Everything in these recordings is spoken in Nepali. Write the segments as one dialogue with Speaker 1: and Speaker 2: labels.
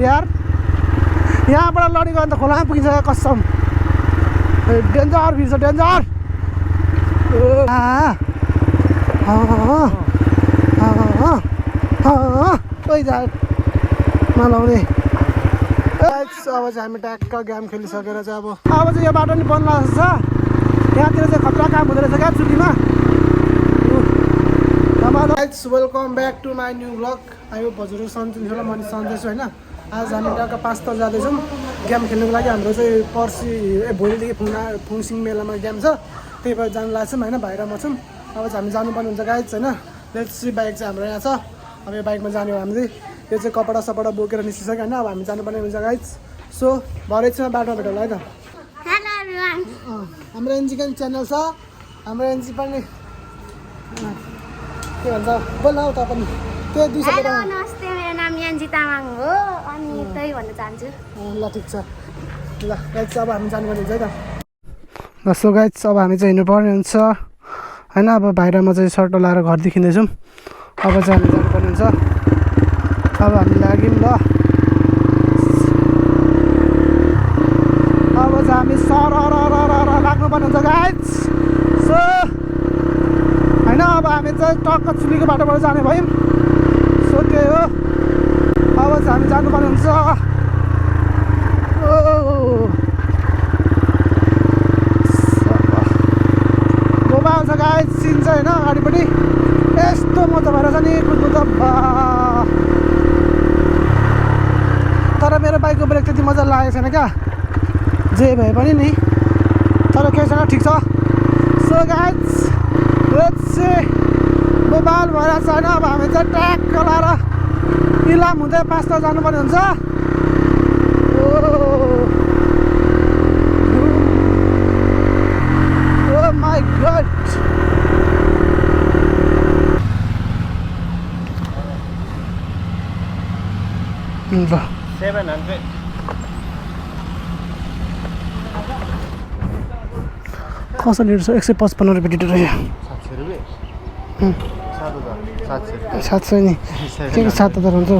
Speaker 1: यार यहाँबाट लडेको अन्त खोलामा पुगिन्छ कसम डेन्जर भिड छ डेन्जर कोही जा नलाउने अब चाहिँ हामी ट्याक्क गेम खेलिसकेर चाहिँ अब चाहिँ यो बाटो नि बन्द लाग्छ यहाँतिर चाहिँ खतरा काम हुँदो रहेछ क्या चुलीमा welcome back to my new blog I hope हजुरहरू सन्चै होला म सन्चै छु होइन आज हामी टक्क 5 तल जाँदैछौँ गेम खेल्नुको लागि हाम्रो चाहिँ पर्सि भोलिदेखि फुङसिङ मेलामा गेम छ त्यही भएर जानु लाग्छौँ होइन भाइ र म छौँ अब चाहिँ हामी जानुपर्ने हुन्छ गाइज होइन लेट्स सी बाइक चाहिँ हाम्रो यहाँ छ अब यो बाइकमा जाने हो हामी चाहिँ यो चाहिँ कपडा सपडा बोकेर निस्किसक्यो होइन अब हामी जानुपर्ने हुन्छ गाइज सो भरे चाहिँ बाटोमा भेटौँ है त हाम्रो एनजीको च्यानल छ हाम्रो एनजी पनि के भन्छ बोल न हौ त पनि त्यो 200
Speaker 2: हेलो नमस्ते मेरो नाम यान्जी तामाङ हो अनि त्यही भन्न चाहन्छु
Speaker 1: ल ठिक छ ल गाइज अब हामी जानुपर्ने हुन्छ है त ल सो गाइज अब हामी चाहिँ हिँड्नुपर्ने हुन्छ होइन अब बाहिरमा चाहिँ सर्ट लाएर घर देखिँदैछौँ अब चाहिँ हामी जानुपर्ने हुन्छ अब हामी लाग्यौँ ल अब चाहिँ हामी सर लाग्नुपर्ने हुन्छ गाइज सो होइन अब हामी चाहिँ टक्क चुलीको बाटोबाट जाने भयौँ सो त्यही हो अब चाहिँ हामी जानुपर्ने हुन्छ गोबा आउँछ गाइज सिन चाहिँ होइन अगाडिपट्टि यस्तो मजा भएर छ नि कुद्नु त तर मेरो बाइकको ब्रेक त्यति मजा लागेको छैन क्या जे भए पनि नि तर केही छैन ठिक छ सो गाइज मोबाइल भएर छैन अब हामी चाहिँ ट्याक्क लाएर इलाम हुँदै 5 तल जानुपर्ने हुन्छ ओ माई गड ल
Speaker 3: 700
Speaker 1: कसरी लिटर छ 155 रुपियाँ लिटर रहेछ 700 नि के 7000 हुन्छ
Speaker 3: 7,000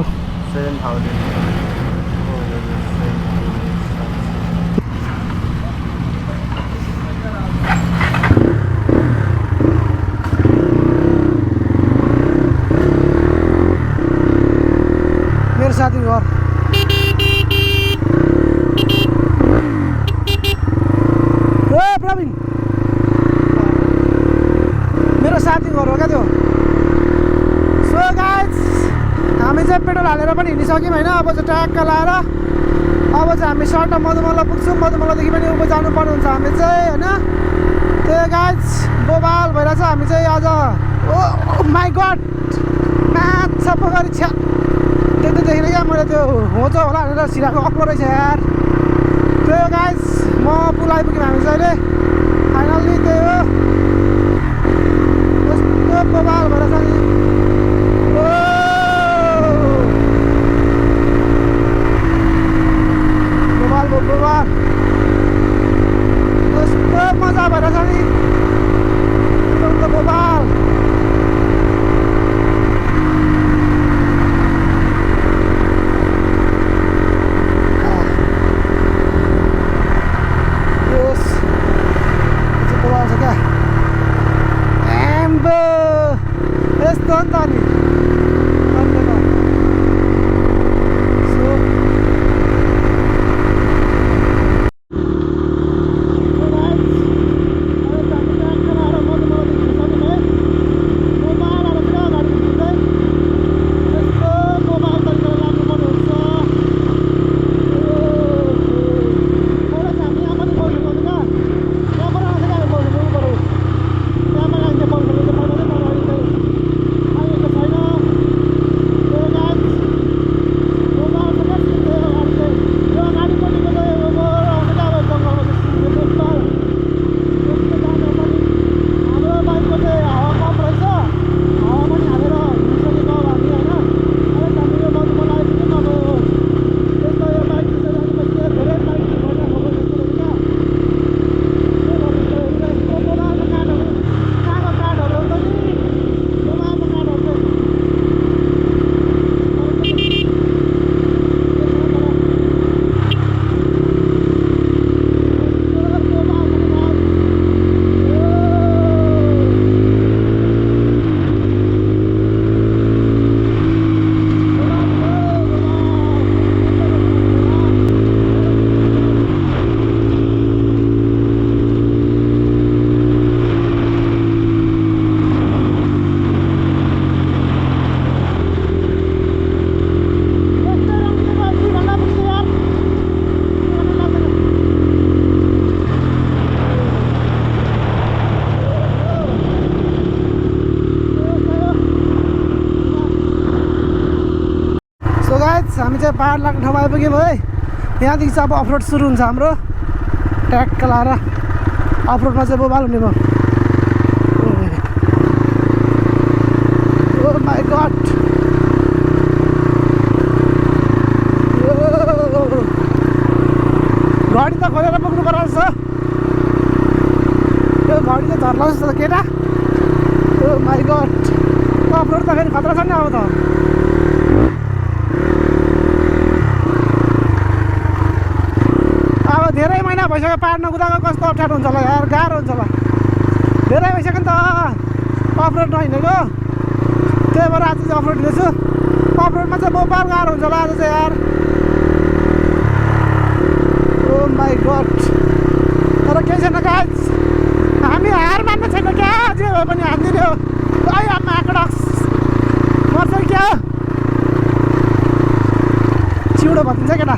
Speaker 1: मेरो साथी घर प्रवीण मेरो साथी घर हो क्या त्यो सो गाइज हामी चाहिँ पेट्रोल हालेर पनि हिँडिसक्यौँ होइन अब चाहिँ ट्याक्क लाएर अब चाहिँ हामी सर्ट मधुमला पुग्छौँ मधुमलादेखि पनि उभो जानुपर्ने हुन्छ हामी चाहिँ होइन त्यही गाइज बोबाल भएर चाहिँ हामी चाहिँ आज ओ माई गड माछ पोखरी छ्या त्यतिदेखि क्या मैले त्यो होच होला भनेर सिराको अक्लो रहेछ यार त्यही हो गाइज म पुल आइपुग्यौँ हामी चाहिँ अहिले फाइनल्ली त्यही हो कस्तो बबाल भएर छ नि बबाल बबाल कस्तो मजा भएर छ नि बबाल यस्तो पहाड लाग्ने ठाउँमा आइपुग्यौँ है। यहाँदेखि चाहिँ अब अफरोड सुरु हुन्छ हाम्रो ट्याक्क लाएर अफरोडमा चाहिँ बोबाल हुने भयो। ओ माई गड घडी त खोलेर पुग्नु पर्छ जस्तो यो घडी त झर्ला जस्तो केटा। ओ माई गड अफरोड त फेरि खतरा छ नि अब त। अब धेरै महिना भइसक्यो पाहाड नकुदाएको कस्तो अप्ठ्यारो हुन्छ होला यार गाह्रो हुन्छ होला धेरै भइसक्यो नि त अफरोड नहिँडेको त्यही भएर आज चाहिँ अफरोड हिँड्दैछु। अफरोडमा चाहिँ बोबाल गाह्रो हुन्छ होला आज चाहिँ यार। ओ माई गड तर केही छैन गाइस हामी हार मान्ने छैन क्या जे भए पनि हान्दिने हो। है आमा आकडक्स मर्छ क्या चिउडो भनिन्छ केटा।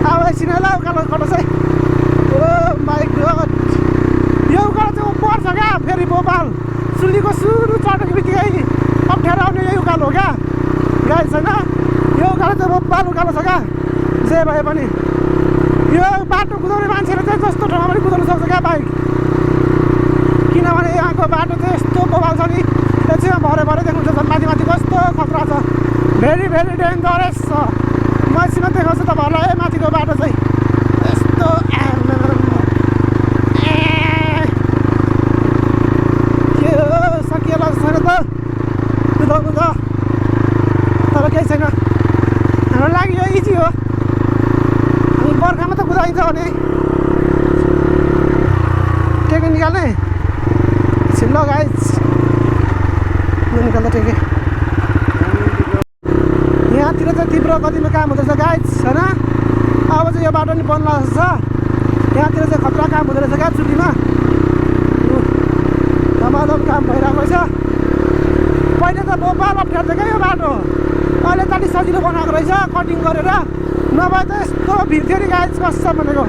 Speaker 1: अब एकछिन ल उकालो कटो चाहिँ। ओ माई गड यो उकालो चाहिँ पर्छ क्या फेरि बोबाल सुलीको सुरु चढेको बित्तिकै अप्ठ्यारो आउने यही उकालो हो क्या गाइस छैन। यो उकालो चाहिँ बोबाल उकालो छ क्या जे भए पनि। यो बाटो कुदाउने मान्छेले चाहिँ जस्तो ठाउँमा पनि कुदाउनु सक्छ क्या बाइक किनभने यहाँको बाटो चाहिँ यस्तो बोबाल छ नि त्यसमा भरे भरे देख्नुहुन्छ झन् माथि माथि कस्तो खतरा छ भेरी भेरी डेन्जरस छ। म एकछिनमा देखाउँछु तपाईँहरूलाई माथिको बाटो चाहिँ यस्तो के हो सकिएला छैन त कुदाउनु त तर केही छैन हाम्रो लागि यो इजी हो। अनि बर्खामा त कुदाइन्छ भने टेके निकाल्ने एकछिन ल गाइस निकाल्दा टेके। यहाँतिर चाहिँ तीव्र गतिमा काम हुँदैछ गाइस होइन। अब चाहिँ यो बाटो नि बन्ला जस्तो छ यहाँतिर चाहिँ खतरा काम हुँदो रहेछ क्या चुलीमा धमाधम काम भइरहेको छ। पहिले त बोबाल अप्ठ्यारो थियो क्या यो बाटो अहिले त अलिक सजिलो बनाएको रहेछ कटिङ गरेर नभए त यस्तो भिड थियो नि गाइस कस्तो भनेको।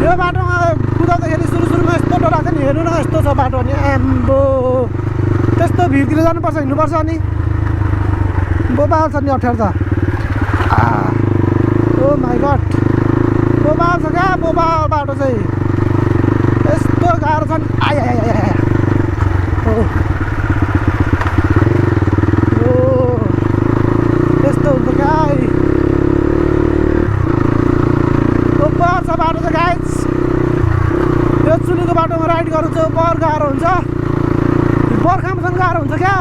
Speaker 1: यो बाटोमा कुदाउँदाखेरि सुरुमा यस्तो डर लाग्छ नि हेर्नु न यस्तो छ बाटो नि आम्बो त्यस्तो भिडतिर जानुपर्छ हिँड्नुपर्छ अनि बोबाल छ नि अप्ठ्यारो त। ओ माई गड बोबाल छ क्या बोबाल बाटो चाहिँ यस्तो गाह्रो छ नि आया ओ यस्तो हुन्छ क्या बोबाल छ बाटो चाहिँ गाइस। यो चुलीको बाटोमा राइड गर्नु चाहिँ बर गाह्रो हुन्छ बर्खामा झन् गाह्रो हुन्छ क्या।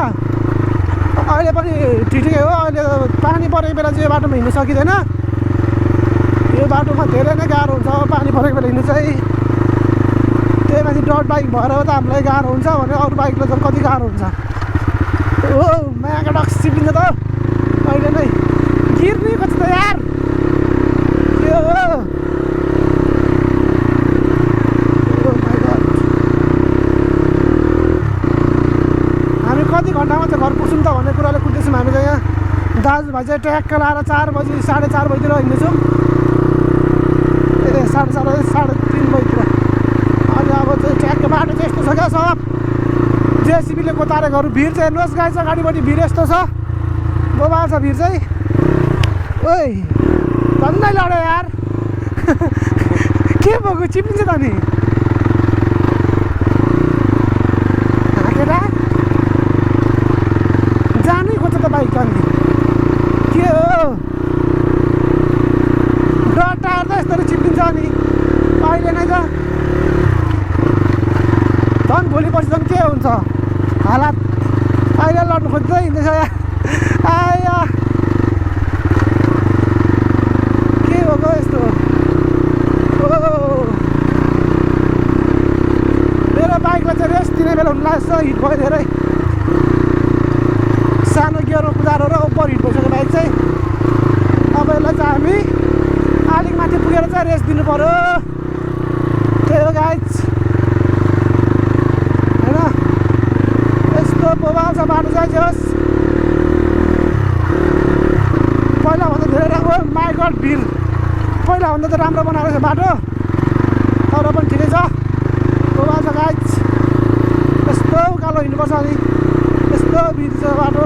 Speaker 1: अहिले पनि ठिकै हो अहिले पानी परेको बेला चाहिँ यो बाटोमा हिँड्नु सकिँदैन। यो बाटोमा धेरै नै गाह्रो हुन्छ पानी परेको बेला हिँड्नु चाहिँ। त्यही माथि डट बाइक भएर त हामीलाई गाह्रो हुन्छ भने अरू बाइकलाई त कति गाह्रो हुन्छ। ओ मायाको डक्स चिपिन्छ त अहिले नै गिर्ने कति त यार के हो। हामी कति घन्टामा चाहिँ घर पुग्छौँ त भन्ने कुराले कुद्दैछौँ हामी चाहिँ यहाँ दाजुभाइ चाहिँ ट्याक्क लाएर 4 बजी 4:30 बजीतिर हिँड्दैछौँ ए 4:30 3:30 बजीतिर। अनि अब चाहिँ ट्याक्क बाटो चाहिँ यस्तो छ क्या सब जेसिबीले कोतारेकोहरू भिड चाहिँ हेर्नुहोस् गाइस अगाडिपट्टि भिड यस्तो छ बोबाल छ भिड चाहिँ। ओइ झन्डै लड्यो यार के भएको चिप्लिन्छ त नि केटा जानै खोज्छ त बाइक अनि के हो डर टायर त यस्तरी चिप्लिन्छ अनि अहिले नै त झन् भोलि पर्सि झन् के हुन्छ हालत अहिले लड्नु खोज्दै हिँड्दैछ आया के भएको यस्तो मेरो बाइकलाई चाहिँ रेस्ट दिने बेला हुनु लाग्छ हिट भयो धेरै सानो गियरमा कुदाएर र ओभर हिट भइसक्यो बाइक चाहिँ। अब यसलाई चाहिँ हामी अलिक माथि पुगेर चाहिँ रेस्ट दिनु पऱ्यो त्यही हो गाइस होइन। यस्तो बोबाल छ बाटो चाहिँ जोस् पहिलाभन्दा धेरै राम्रो माई गड भिड पहिलाभन्दा त राम्रो बनाएको छ बाटो तर पनि ठिकै छ बोबाल छ गाइस। यस्तो उकालो हिँड्नुपर्छ अनि यस्तो भिड छ बाटो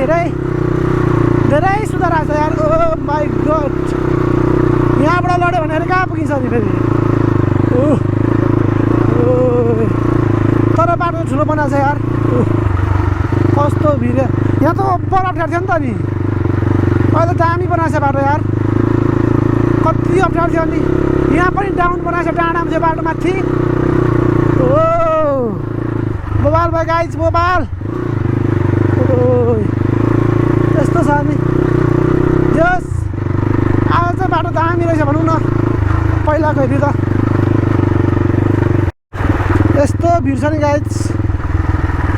Speaker 1: धेरै धेरै सुधार आएको छ यार ओ माई गड यहाँबाट लड्यो भने कहाँ पुगिन्छ नि फेरि तर बाटो ठुलो बनाएको छ यार कस्तो भिड यहाँ त बर अप्ठ्यारो थियो नि त नि अहिले त दामी बनाएको छ बाटो यार कति अप्ठ्यारो थियो नि यहाँ पनि डाउन बनाएको छ डाँडामा चाहिँ बाटो माथि ओ मोबाइल भयो गाइज मोबाइल यस्तो छ नि यस आज चाहिँ बाटो दामी रहेछ भनौँ न पहिलाको हेरी त यस्तो भिड छ नि गाइज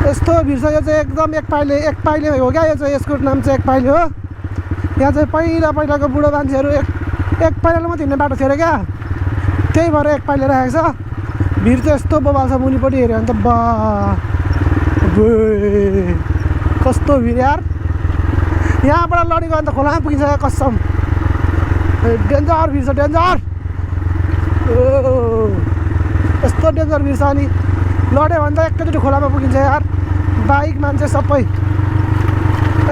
Speaker 1: यस्तो भिड छ यो चाहिँ एकदम एक पाइले हो क्या यो चाहिँ यसको नाम चाहिँ एक पाइले हो यहाँ चाहिँ पहिलाको बुढो मान्छेहरू एक पाइलामा मात्रै हिँड्ने बाटो थियो अरे क्या त्यही भएर एक पाइले राखेको छ भिड चाहिँ यस्तो बबाल छ मुनिपट्टि हेऱ्यो भने त बा कस्तो भिड यार यहाँबाट लडी गयो भने त खोलामा पुगिन्छ कसम डेन्जर भिड छ डेन्जर यस्तो डेन्जर भिड छ अनि लड्यो भने त एकैचोटि खोलामा पुगिन्छ यार बाइक मान्छे सबै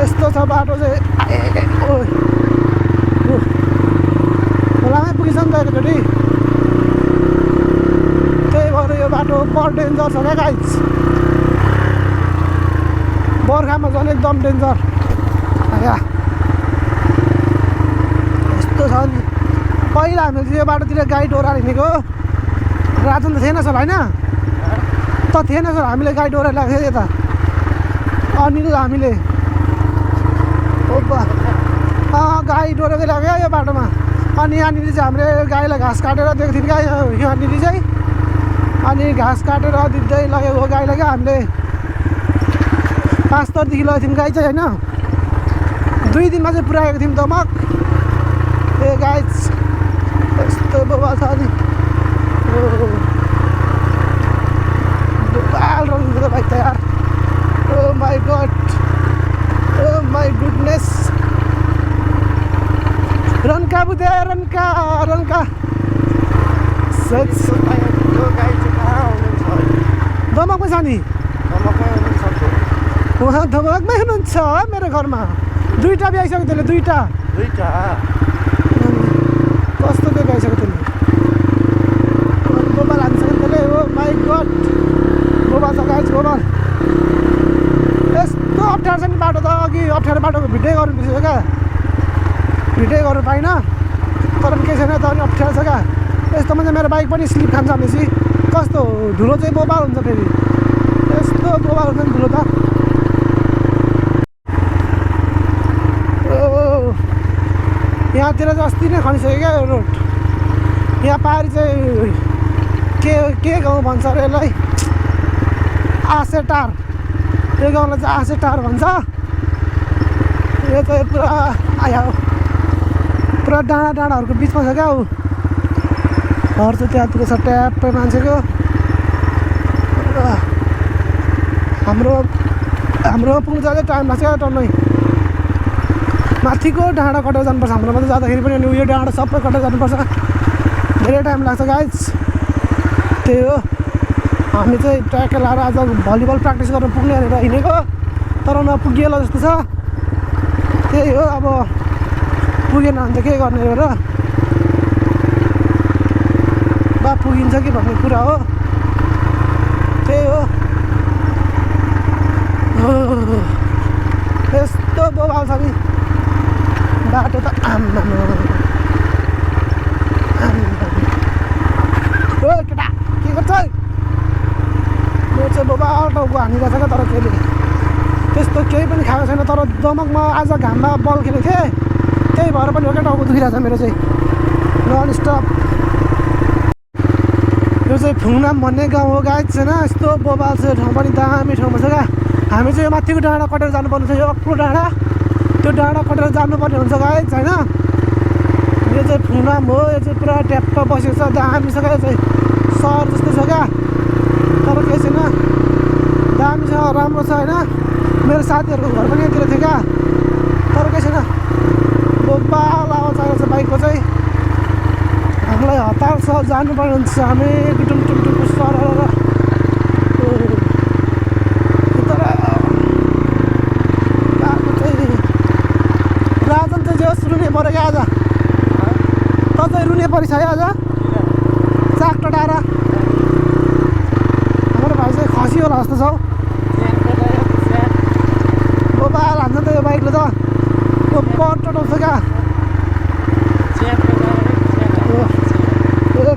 Speaker 1: यस्तो छ बाटो चाहिँ खोलामै पुगिन्छ नि त एकैचोटि त्यही भएर यो बाटो बर डेन्जर छ क्या गाइज बर्खामा झन् एकदम डेन्जर यस्तो छ नि पहिला हामीले चाहिँ यो बाटोतिर गाइड ओह्राएर हिँडेको राजन त थिएन सर होइन त थिएन सर हामीले गाइड ओह्राएर ल्याएको थियो यता अनिल हामीले गाई डोरेको ल्याएको क्या यो बाटोमा अनि यहाँनिर चाहिँ हामीले गाईलाई घाँस काटेर दिएको थियौँ क्या यहाँनिर चाहिँ अनि घाँस काटेर दिँदै लगेको हो गाईलाई क्या हामीले 5 तरदेखि लगेको थियौँ गाई चाहिँ होइन 2 दिनमा चाहिँ पुऱ्याएको थियौँ दमक ए गाई यस्तो बबाल छ नि बबाल रङ्गको त बाइक त यार oh my god oh my goodness रन्का बुझे रन्का सच दमकमै छ नि उहाँ दमकमै हुनुहुन्छ मेरो घरमा 2टा भ्याइसक्यो त्यसले 2टा कस्तो त्यो भ्याइसक्यो त्यसले मोबाइल हानिसक्यो त्यसले हो माई गड मोबाइल छ गाइज मोबाइल यस्तो अप्ठ्यारो छ नि बाटो त अघि अप्ठ्यारो बाटोको भिडियो गर्नु बिर्सेको क्या भिडियो गर्नु पाइनँ तर पनि केही छैन त अनि अप्ठ्यारो छ क्या यस्तोमा चाहिँ मेरो बाइक पनि स्लिप खान्छ भनेपछि कस्तो धुलो चाहिँ बोबाल हुन्छ फेरि यस्तो बोबाल हुन्छ नि धुलो त यहाँतिर चाहिँ अस्ति नै खनिसक्यो क्या यो रोड यहाँ पारि चाहिँ के गाउँ भन्छ अरे यसलाई आसेटार यो गाउँलाई चाहिँ आसेटार भन्छ यो चाहिँ पुरा पुरा डाँडाहरूको बिचमा छ क्या ऊ घर चाहिँ त्यहाँतिर छ ट्याप्पै मान्छेको हाम्रो पुग्नु जाँदै टाइम लाग्छ क्या टन्नै माथिको डाँडा कटेर जानुपर्छ हाम्रोमा त जाँदाखेरि पनि अनि उयो डाँडा सबै कटेर जानुपर्छ धेरै टाइम लाग्छ गाइज त्यही हो हामी चाहिँ ट्र्याक लाएर आज भलिबल प्र्याक्टिस गर्न पुग्ने भनेर हिँडेको तर नपुगिएला जस्तो छ त्यही हो अब पुगेन भने त के गर्ने हो र बा पुगिन्छ कि भन्ने कुरा हो त्यही हो यस्तो बोबाल छ नि बाटो त आम्मा ओ केटा के गर्छ म चाहिँ बोबाल टाउको हानिरहेको छ क्या तर केले त्यस्तो केही पनि खाएको छैन तर दमकमा आज घाममा बल खेलेको थिएँ त्यही भएर पनि हो क्या टाउको दुखिरहेको छ मेरो चाहिँ नन स्टप यो चाहिँ फुङनाम भन्ने गाउँ हो गाइज छैन यस्तो बोबाल छ ठाउँ पनि दामी ठाउँमा छ क्या हामी चाहिँ यो माथिको डाँडा कटेर जानुपर्ने छ यो अग्लो डाँडा त्यो डाँडा कटेर जानुपर्ने हुन्छ गाइज होइन यो चाहिँ फुङनाम हो यो चाहिँ पुरा ट्याप्प बसेको छ दामी छ क्या यो चाहिँ सहर जस्तो छ क्या तर केही छैन दामी छ राम्रो छ होइन मेरो साथीहरूको घर पनि यहाँतिर थियो क्या तर केही छैन बोबाल आवाज आएको छ बाइकको चाहिँ हामीलाई हतार छ जानुपर्ने हुन्छ हामी टुम सर तर बाटो चाहिँ होला जस्तो छ हौ मोबाइल हान्छ त यो बाइकले त टोटाउँछ क्या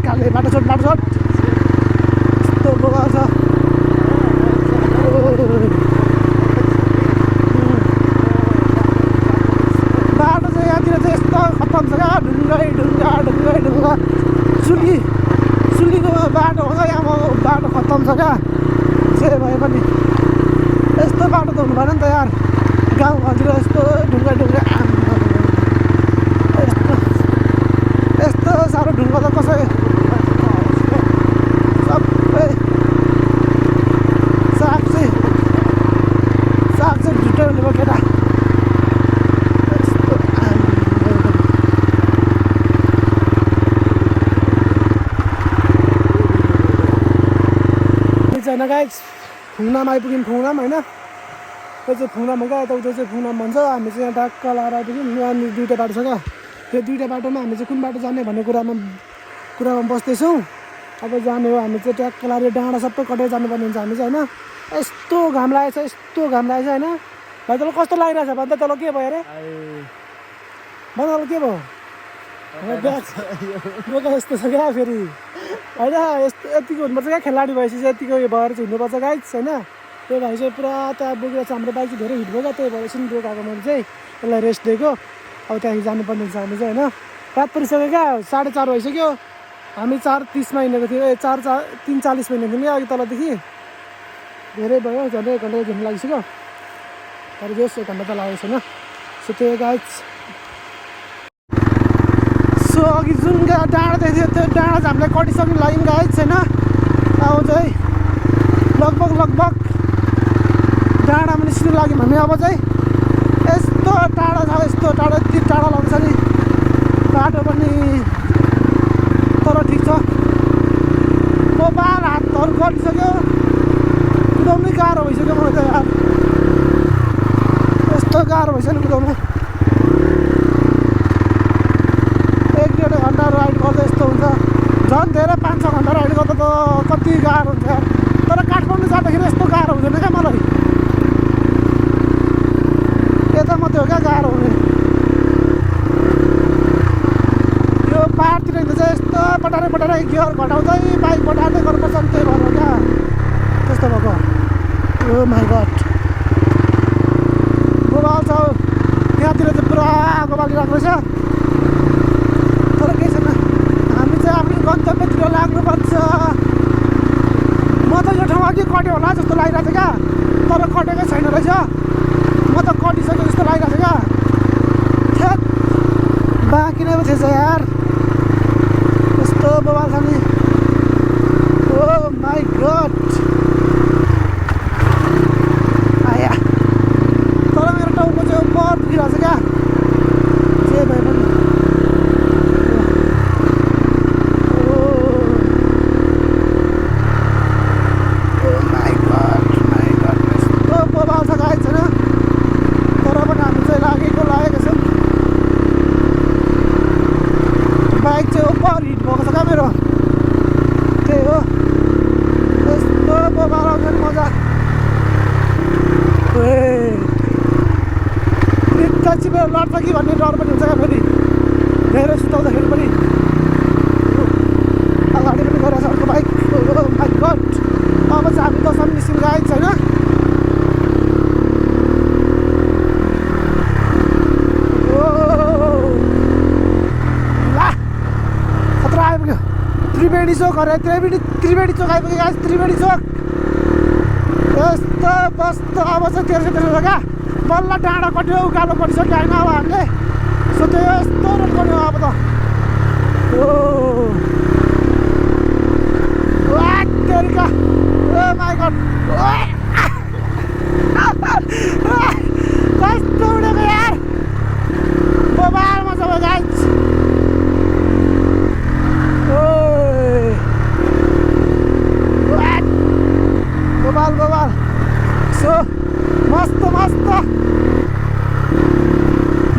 Speaker 1: काले बाटो छोट यस्तो बोकाउँछ बाटो चाहिँ यहाँतिर चाहिँ यस्तो खतम छ क्या ढुङ्गा सुलीको बाटो हो यहाँ बाटो खतम छ क्या जे भए पनि यस्तो बाटो त हुनु भएन नि त यार गाउँ घरतिर यस्तो ढुङ्गा यस्तो साह्रो ढुङ्गा त कसै सबै साग चाहिँ झुट्टै हुने भयो केटा छैन गाइस फुङनाम आइपुग्यौँ फुङनाम होइन त्यो चाहिँ फुङनाम हो क्या यताउता चाहिँ फुङनाम भन्छ हामी चाहिँ यहाँ टक्क लाएर आइपुग्यौँ यहाँनिर दुईवटा बाटो छ क्या त्यो दुईवटा बाटोमा हामी चाहिँ कुन बाटो जाने भन्ने कुरामा बस्दैछौँ अब जाने हो हामी चाहिँ ट्याक्क लाएर डाँडा सबै कटेर जानुपर्ने हुन्छ हामी चाहिँ होइन यस्तो घाम लागेको छ होइन भाइ तँलाई कस्तो लागिरहेछ भन्दा तँलाई के भयो अरे भन्दा तँलाई के भयो बोका यस्तो छ क्या फेरि होइन यतिको हुनुपर्छ क्या खेलाडी भएपछि चाहिँ यतिको उयो भएर चाहिँ हिँड्नुपर्छ गाइस होइन त्यो भाइ चाहिँ पुरा त्यहाँ बोकेर चाहिँ हाम्रो बाइक चाहिँ धेरै हिट भयो क्या त्यही भएर एकछिन बोकाएको मैले चाहिँ यसलाई रेस्ट दिएको अब त्यहाँदेखि जानुपर्ने हुन्छ हामी चाहिँ होइन रात परिसक्यो क्या 4:30 भइसक्यो हामी 4:30मा हिँडेको थियो 3:40मा हिँडेको थियौँ अघि तलदेखि धेरै भयो झन्डै 1 घन्टा घुम्नु लागिसक्यो तर जोस् 1 घन्टा त लागेको छैन सो त्यो गाइस सो अघि जुन डाँडा देख्थ्यो त्यो डाँडा चाहिँ हामीलाई कटिसक्नु लाग्यो गाइस होइन अब चाहिँ लगभग डाँडामा निस्किनु लाग्यौँ हामी अब चाहिँ यस्तो टाढा छ यस्तो टाढा यति टाढा लाग्छ नि बाटो पनि तर ठिक छ मोबाइल हातहरू गरिसक्यो कुदाउनै गाह्रो भइसक्यो मलाई त यार यस्तो गाह्रो भइसक्यो नि कुदाउनु 1-1.5 घन्टा राइड गर्दा यस्तो हुन्छ झन् धेरै 5-6 घन्टा राइड गर्दा त कति गाह्रो हुन्छ यार तर काठमाडौँ जाँदाखेरि यस्तो गाह्रो हुँदैन क्या मलाई यता मात्रै हो क्या गाह्रो हुने यो पाहाडतिर हिँड्दा चाहिँ यस्तो पटारै गियर घटाउँदै बाइक बटार्दै गर्नुपर्छ नि त्यही भएर क्या त्यस्तो भएको ओ माई गड गोबाल छ यहाँतिर चाहिँ पुरा गोबालिरहेको रहेछ तर केही छैन हामी चाहिँ आफ्नो गन्तव्यतिर लाग्नुपर्छ म त यो ठाउँ अघि कट्यो होला जस्तो लागिरहेको थियो क्या तर कटेकै छैन रहेछ म त कटिसक्यो जस्तो लागिरहेको छ क्या थ्याट बाँकी नै थिएछ यार यस्तो बवाल छ नि ओ माई गड आया तर मेरो टाउको चाहिँ बर दुखिरहेको छ क्या जे भए पनि बाइक चाहिँ ओभर हिट भएको छ क्या मेरो त्यही हो यस्तो बोबाल आउँछ नि मजा निकै चिपेर लड्छ कि भन्ने डर पनि हुन्छ क्या फेरि धेरै सुताउँदाखेरि पनि अगाडि पनि गइरहेछ अर्को बाइक माई गड अब चाहिँ हामी 10 मिनट निस्किनु गएको छैन त्रिवेणी चोक अरे त्रिवेणी चोक आइपुग्यो गाइस त्रिवेणी चोक यस्तो बस्तो अब चाहिँ तेर्सो क्या बल्ल डाँडा कट्यो उकालो कटिसक्यो होइन अब हामीले सो त्यो यस्तो रोड गऱ्यो अब त ओ तेरिका ओ माई गड कस्तो उडेको यार मोबाइलमा छ गाइस गोबाल सो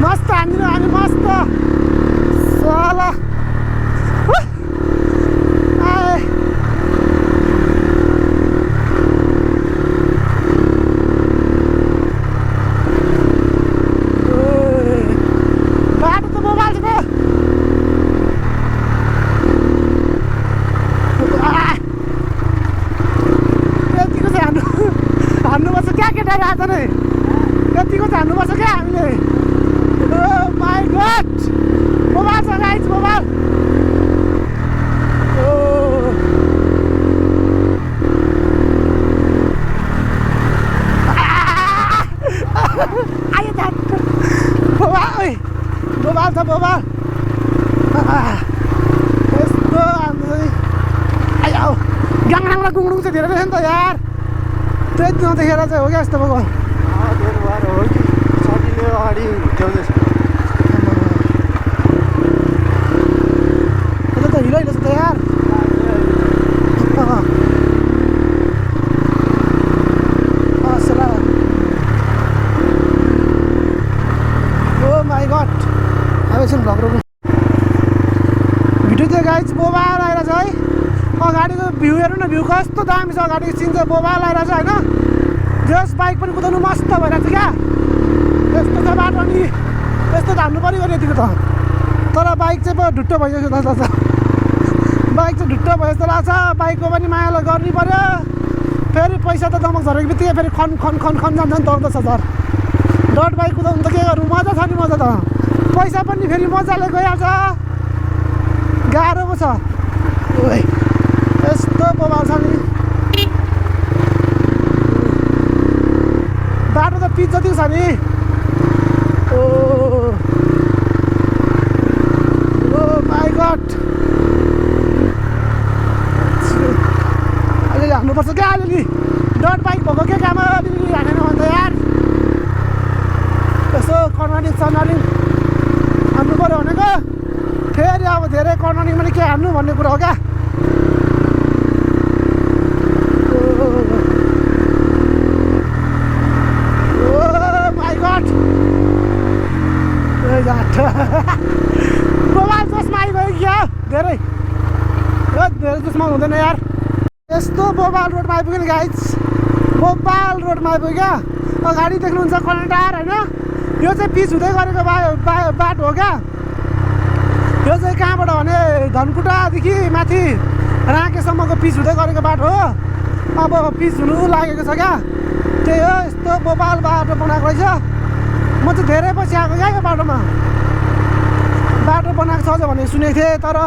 Speaker 1: मस्त हान्दिनु हामी मस्त साला माथिको जानुपर्छ क्या हामीले ओ माई गॉड मोबाइल छ गाइज मोबाइल ओ आयो जान मोबाइल मोबाइल छ मोबाइल यस्तो हाम्रो आयो गाङराङमा गुङडुङ चाहिँ धेरै रहेछ नि त यार त्यति नदेखेर चाहिँ हो क्या यस्तो भएको
Speaker 3: धेरै भएर हो कि साथीले अगाडि हुट्याउँदैछ
Speaker 1: त हिलो हिलो छ त यार ओ माई गॉड अब एकछिन भ्लग रोक्नु भिडियो चाहिँ गाइज मोबाइल आइरहेछ है अगाडिको भ्यू हेर्नु न भ्यू कस्तो दामी छ अगाडिको सिन चाहिँ मोबाइल आइरहेछ होइन जस बाइक पनि कुदाउनु मस्त भइरहेको छ क्या यस्तो छ बाटो अनि यस्तो धान्नु पऱ्यो यतिको त तर बाइक चाहिँ पो ढुट्टो भइसक्यो जस्तो छ बाइक चाहिँ ढुट्टो भयो जस्तो लाग्छ बाइकको पनि मायालाई गर्नु पऱ्यो फेरि पैसा त दमक झरेको बित्तिकै फेरि खन खन खन खन जान्छ नि त 10,000 डट बाइक कुदाउनु त के गर्नु मजा छ नि मजा त पैसा पनि फेरि मजाले गइहाल्छ गाह्रो पो छ ओइ यस्तो मोबाइल छ नि बाटो त पिच जतिको छ नि ओ माई गॉड अलिअलि हान्नुपर्छ क्या अलिअलि डट बाइक भएको के काम अलिअलि हानेन भने त यार यसो कर्नरिङ सर्नरिङ हान्नु पऱ्यो भनेको फेरि अब धेरै कर्नरिङ पनि के हान्नु भन्ने कुरा हो क्या मोबाइल जसमा आइगयो क्या धेरै जसमा हुँदैन यार यस्तो मोबाइल रोडमा आइपुग्यो नि गाइज मोबाइल रोडमा आइपुग्यो क्या अगाडि देख्नुहुन्छ कन्डार होइन यो चाहिँ पिच हुँदै गरेको बाटो हो क्या यो चाहिँ कहाँबाट भने धनकुटादेखि माथि राँकेसम्मको पिच हुँदै गरेको बाटो हो अब पिच हुनु लागेको छ क्या त्यही हो यस्तो मोबाइल बाटो बनाएको रहेछ म चाहिँ धेरै पछि आएको क्या यो बाटोमा बाटो बनाएको छ भने सुनेको थिएँ तर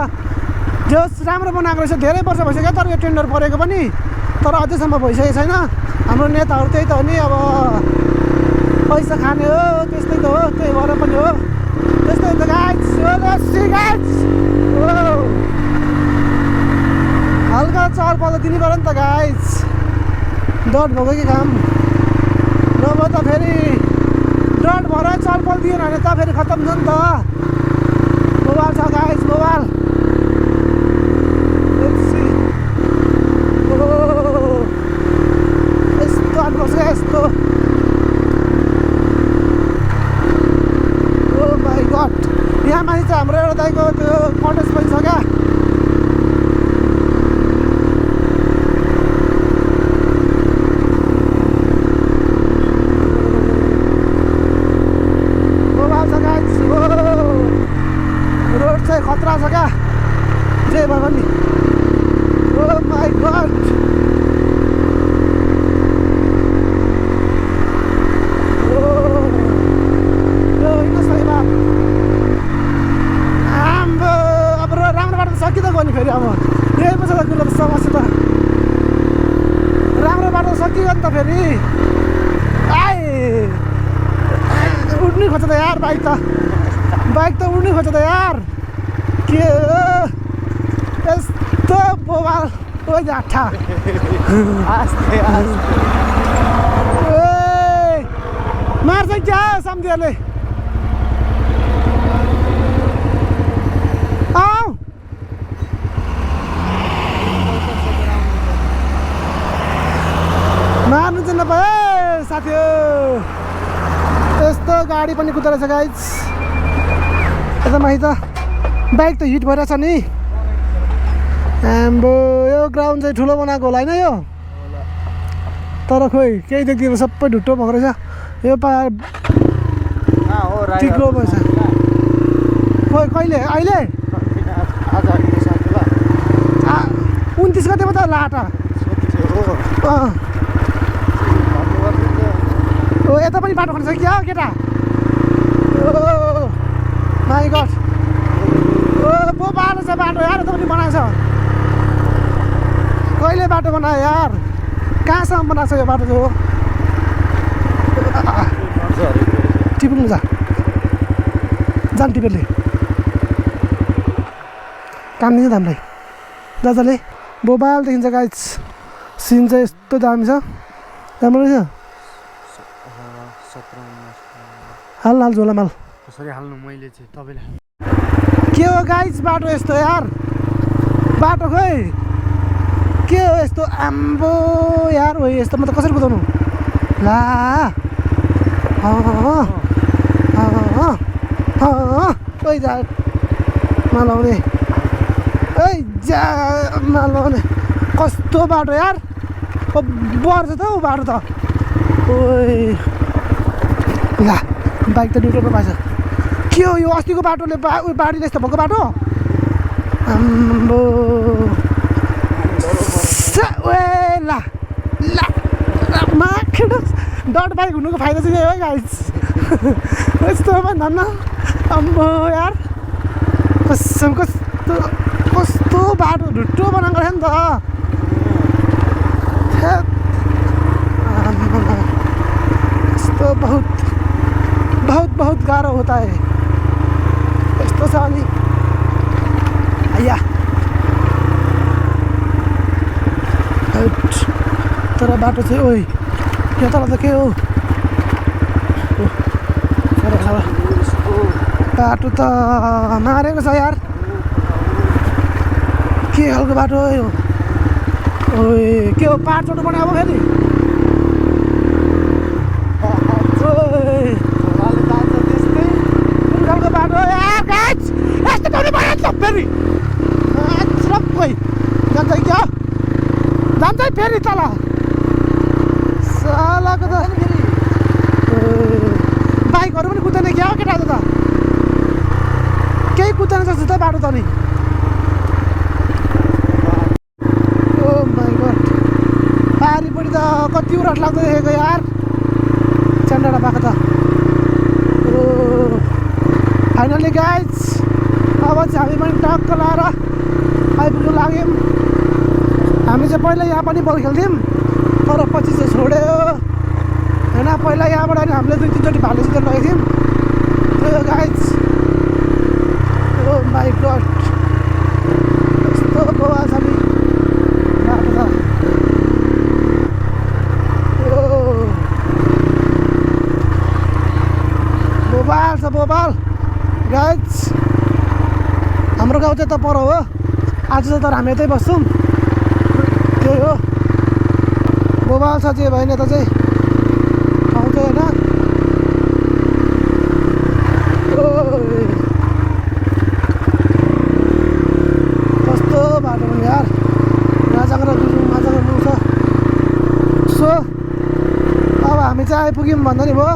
Speaker 1: जो राम्रो बनाएको रहेछ धेरै वर्ष भइसक्यो तर यो टेन्डर परेको पनि तर अझैसम्म भइसकेको छैन हाम्रो नेताहरू त्यही त हो नि अब पैसा खाने हो त्यस्तै त हो त्यही भएर पनि हो त्यस्तै त गाइज हल्का चहल पहल दिनु पऱ्यो नि त गाइज डट भएको कि काम नभए त फेरि डट भएर चहल पहल दिएन भने त फेरि खत्तम छ नि त मोबाइल छ गाइज मोबाइल यस्तो हान्नुपर्छ यस्तो ओ माई गॉड यहाँ माथि चाहिँ हाम्रो एउटा दाइको त्यो कटेज पनि छ क्या मोबाइल छ गाइज रोड चाहिँ खतरा छ क्या जे भयो भने ओ माई गॉड नि फेरि अब यही पछि त कुरो त समस्या त राम्रो बाटो सकियो नि त फेरि आए उड्नै खोज्छ त यार बाइक त उड्नै खोज्छ त यार के यस्तो मोबाइल ओ जाठा मार्छ क्या सम्झिहरूले मार्नु चाहिँ नपाए साथी हो यस्तो गाडी पनि कुदाएर छ गाइज यता माथि त बाइक त हिट भइरहेछ नि हाम्रो यो ग्राउन्ड चाहिँ ठुलो बनाएको होला होइन यो तर खोइ केही देख्दिनँ सबै ढुट्टो भएको रहेछ यो टिक्लो भएछ खोइ कहिले अहिले 29 गते त लाटा ओ यता पनि बाटो खनिसक्यो क्या केटा माई गड पो बाटो छ बाटो यार यता पनि बनाएछ कहिले बाटो बनायो यार कहाँसम्म बनाएको छ यो बाटो चाहिँ टिपेर जान टिपेरले काम दिन्छ हामीलाई दादाले बोबाल देखिन्छ गाइस सिन चाहिँ यस्तो दामी छ राम्रो रहेछ हाल झोला माल
Speaker 3: कसरी हाल्नु मैले चाहिँ तपाईँले
Speaker 1: के हो गाइस बाटो यस्तो यार बाटो खोइ के हो यस्तो आम्बो यार हो यस्तोमा त कसरी कुदाउनु ला ओइ जा नलाउने ओइ जा नलाउने कस्तो बाटो यार बढ्छ त हौ बाटो त ओइ ला बाइक त न्युट्रलमा पाएछ के हो यो अस्तिको बाटोले बाढीले यस्तो भएको बाटो आम्बो ला ला माखेर डट बाइक हुनुको फाइदा चाहिँ यही हो गाइस यस्तो धन्न अम्बो यार कसम कस्तो बाटो ढुट्टो बनाएको रहेछ नि त यस्तो बहुत गाह्रो होता है यस्तो छ अनि आइया तर बाटो चाहिँ ओइ यो तल त के हो बाटो त मारेको छ यार के खालको बाटो हो यो ओइ के हो पाहाड चोटो बनायो अब फेरि कुन खालको बाटो यार गाइस यस्तो टाउले बनायो त फेरि खोइ जान्छ क्या जान्छ फेरि तल सालाको त बाइकहरू पनि कुद्दैन क्या हो केटा त केही कुद्दैन जस्तो त बाटो त नि ओ माई गड पारिपट्टि त कति उराट लाग्दो देखेको यार चन्डाडा भएको त ओ फाइनली गाइज अब चाहिँ हामी पनि टक्क लाएर आइपुग्नु लाग्यौँ हामी चाहिँ पहिला यहाँ पनि बल खेल्थ्यौँ तर पछि चाहिँ छोड्यो होइन पहिला यहाँबाट नि हामीले 2-3चोटि भालेसित लगेको थियौँ त्यो गाइज ओ माई गड यस्तो गोवा छ नि बाटो त बोबाल छ बोबाल गाइज हाम्रो गाउँ चाहिँ त पर हो आज त तर हामी यतै बस्छौँ त्यही हो बोबाल छ जे भएन त चाहिँ ठाउँ चाहिँ होइन कस्तो बाटो पनि यार राजाको र गुरुङ माझाको मुख छ सो अब हामी चाहिँ आइपुग्यौँ भन्दा नि भयो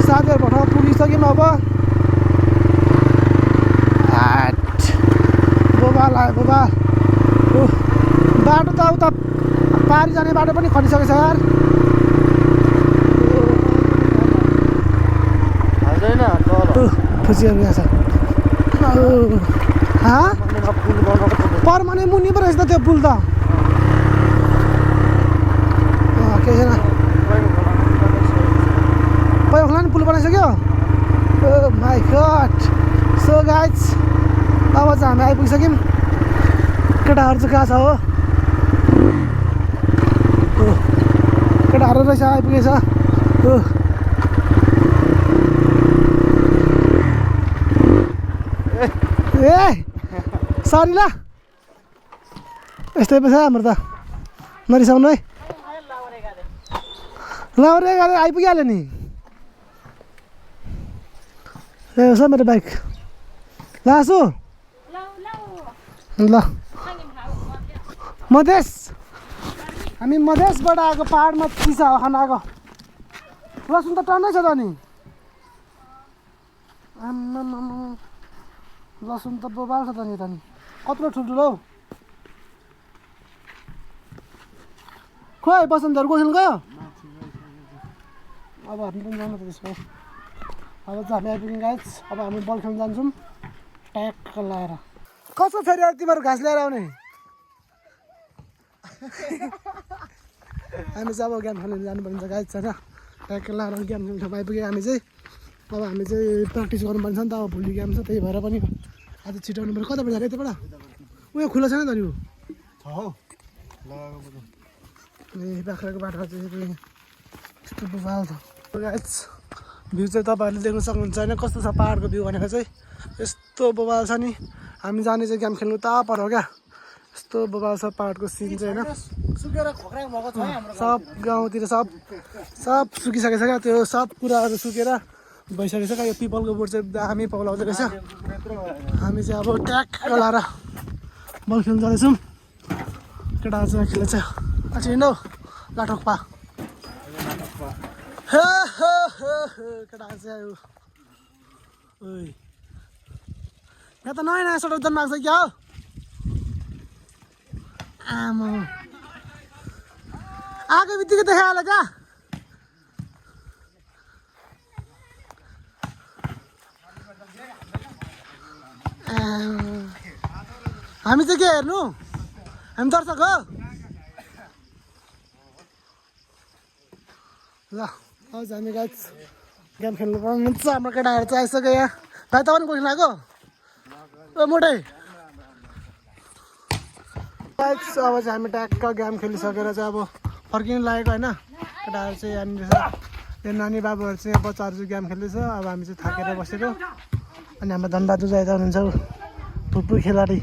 Speaker 1: साथीहरू भएर पुगिसक्यौँ अब बोबाल आयो बोबाल बाटो त उता पारी जाने बाटो पनि खनिसकेको छ यार खुसीहरू यहाँ छ पर्माने मुनि पो रहेछ त त्यो पुल त के छैन पैखोला नि पुल बनाइसक्यो ओ माई गड सो गाइज अब चाहिँ हामी आइपुगिसक्यौँ केटाहरू चाहिँ कहाँ छ हो केटाहरू रहेछ आइपुगेछ हो ए सरी ल यस्तै पो छ हाम्रो त नरिसाउनु है लाउरे गाडी आइपुगिहाल्यो नि ए छ मेरो बाइक लासु ल मधेस हामी मधेसबाट आएको पाहाडमा चिसा खान आएको लसुन त टन्नै छ त नि आम्मामा लसुन त बोबाल छ त नि कत्रो ठुल्ठुलो हौ खोइ बसन्तहरू गोखेल गयो अब हामी पनि जानु पर्छ त्यसमा अब चाहिँ हामी आइपुग्यौँ गाइस अब हामी बल खेल्न जान्छौँ ट्याक्क लाएर कसो फेरि अब तिमीहरू घाँस ल्याएर आउने हामी चाहिँ अब गेम खेल्न जानुपर्ने गाइस होइन ट्याक्क लाएर गेम खेल्न ठाउँमा आइपुग्यो हामी चाहिँ अब हामी चाहिँ प्र्याक्टिस गर्नुपर्छ नि त अब भोलि गेम छ त्यही भएर पनि आज छिटाउनु पऱ्यो कताबाट जाने यताबाट उयो खुला छैन त नि ऊ ए बाख्राको बाटो चाहिँ यस्तो बवाल छ गाइस भ्यू चाहिँ तपाईँहरूले देख्न सक्नुहुन्छ होइन कस्तो छ पाहाडको भ्यू भनेको चाहिँ यस्तो बवाल छ नि हामी जाने चाहिँ गेम खेल्नु तापर हो क्या यस्तो बवाल छ पाहाडको सिन चाहिँ होइन सब गाउँतिर सब सुकिसकेको छ क्या त्यो सब कुराहरू सुकेर भइसकेको छ क्या यो पिपलको बोट चाहिँ दामी पौलाउँदो रहेछ हामी चाहिँ अब ट्याक्क लाएर बल खेल्नु जाँदैछौँ केटाहरू चाहिँ खेल्छ अच्छा हिँडौ लाठोक्पा केटाहरू चाहिँ आयो ओइ यहाँ त नयाँ नयाँ सडक जन्माएको छ क्या हो आमा आएको बित्तिकै देखाइहाल्यो क्या हामी चाहिँ के हेर्नु हामी दर्शक हो ल आज हामी गाइस गेम खेल्नु पर्नुहुन्छ हाम्रो केटाहरू चाहिँ आइसक्यो यहाँ भाइ तपाईँ पनि कोही लाग्यो ओ मोटै गाइस अब चाहिँ हामी ट्याक्क गेम खेलिसकेर चाहिँ अब फर्किनु लागेको होइन केटाहरू चाहिँ यहाँनिर यो नानी बाबुहरू चाहिँ यहाँ बच्चाहरू चाहिँ गेम खेल्दैछ अब हामी चाहिँ थाकेर बसेको अनि हाम्रो धनबहादुर यता हुनुहुन्छ फुपू खेलाडी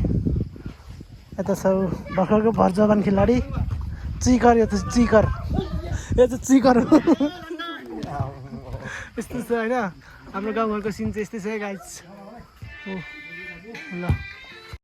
Speaker 1: यता छ भर्खरको भरजवान खेलाडी चिकर यो त चिकर यो चाहिँ चिकर हो यस्तो छ होइन हाम्रो गाउँघरको सिन चाहिँ यस्तै छ है गाइस ल